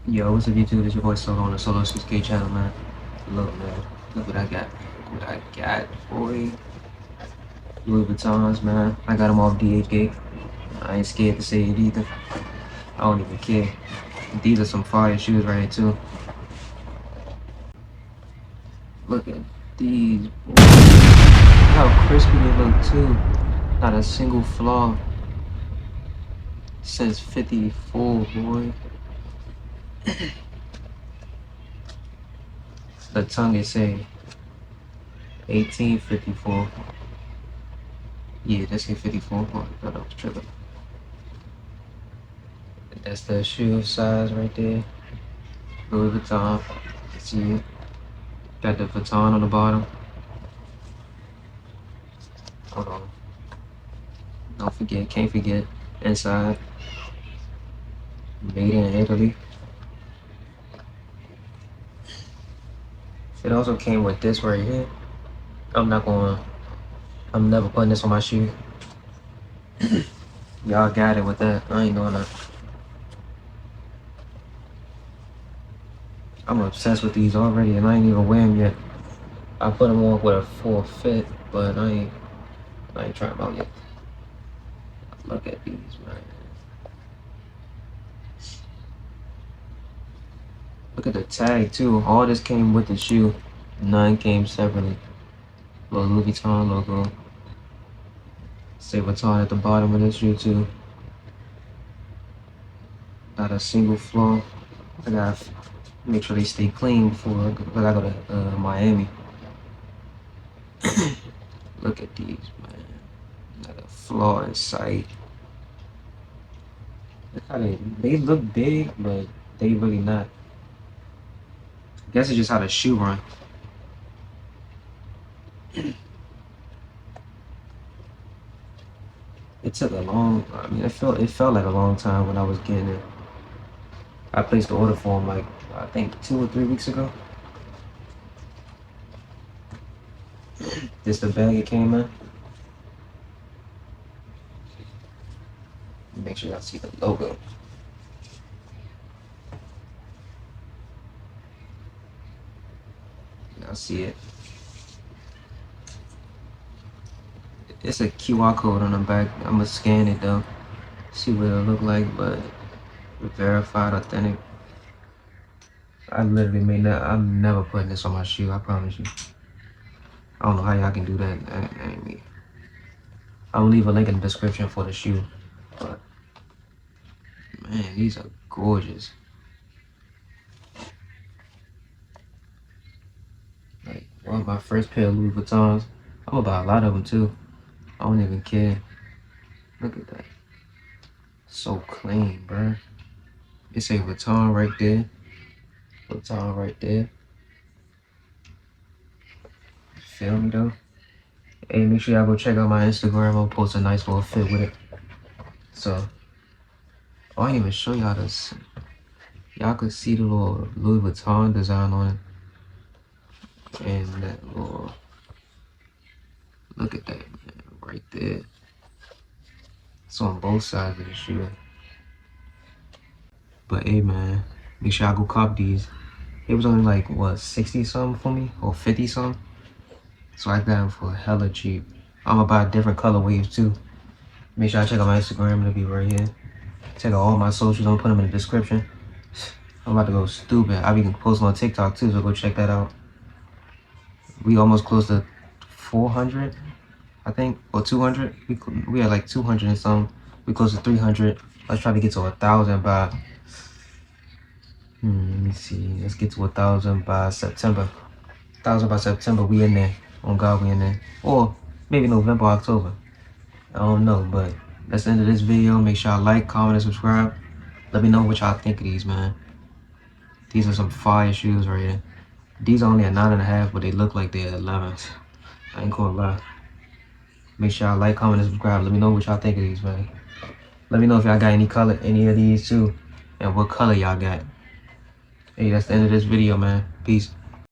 Yo, what's up YouTube? It's your boy Solo on the Solo 6K channel, man. Look, man. Look what I got. Look what I got, boy. Louis Vuittons, man. I got them off DHgate. I ain't scared to say it either. I don't even care. These are some fire shoes right here, too. Look at these, boy. Look how crispy they look, too. Not a single flaw. It says 54, boy. The tongue is say 1854. Yeah, that's it 54. Oh, I thought I was tripping. That's the shoe size right there. Louis Vuitton. See it? Got the Vuitton on the bottom. Hold on. Don't forget, can't forget. Inside. Made in Italy. It also came with this right here. I'm never putting this on my shoe. Y'all got it with that. I ain't doing that. I'm obsessed with these already and I ain't even wearing them yet. I put them on with a full fit, but I ain't trying them out yet. Look at these, man. Look at the tag too. All this came with the shoe. None came separately. Little Louis Vuitton logo. Say Vuitton at the bottom of this shoe too. Not a single flaw. I gotta make sure they stay clean before I go to Miami. Look at these, man. Not a flaw in sight. Look how they look big, but they really not. I guess it's just how the shoe run. It took a long. I mean, it felt like a long time when I was getting it. I placed the order for them like I think 2 or 3 weeks ago. This the bag it came in. Make sure y'all see the logo. Y'all see it. It's a QR code on the back. I'm gonna scan it though. See what it'll look like, but verified, authentic. I literally made that. I'm never putting this on my shoe. I promise you. I don't know how y'all can do that. That ain't me. I'll leave a link in the description for the shoe. But man, these are gorgeous. Like one of my first pair of Louis Vuittons. I'm gonna buy a lot of them too. I don't even care. Look at that. So clean, bro. It's a Vuitton right there. Vuitton right there. Feel me though? Hey, make sure y'all go check out my Instagram. I'll post a nice little fit with it. So, I didn't even show y'all this. Y'all could see the little Louis Vuitton design on it. And that little, look at that, man, right there. It's on both sides of the shoe. But hey, man, make sure y'all go cop these. It was only like, what, 60 something for me? Or 50 something? So I got them for hella cheap. I'm gonna buy different colorways too. Make sure I check out my Instagram, it'll be right here. Check out all my socials, I'm put them in the description. I'm about to go stupid. I'll be posting on TikTok too, so go check that out. We almost close to 400, I think, or 200. We had like 200 and some. We close to 300. Let's try to get to 1,000 by, let me see. Let's get to 1,000 by September. 1,000 by September, we in there. On God, we in there. Or maybe November, October. I don't know, but that's the end of this video. Make sure y'all like, comment, and subscribe. Let me know what y'all think of these, man. These are some fire shoes right here. These are only a 9.5, but they look like they're 11s. I ain't gonna lie. Make sure y'all like, comment, and subscribe. Let me know what y'all think of these, man. Let me know if y'all got any of these too, and what color y'all got. Hey, that's the end of this video, man. Peace.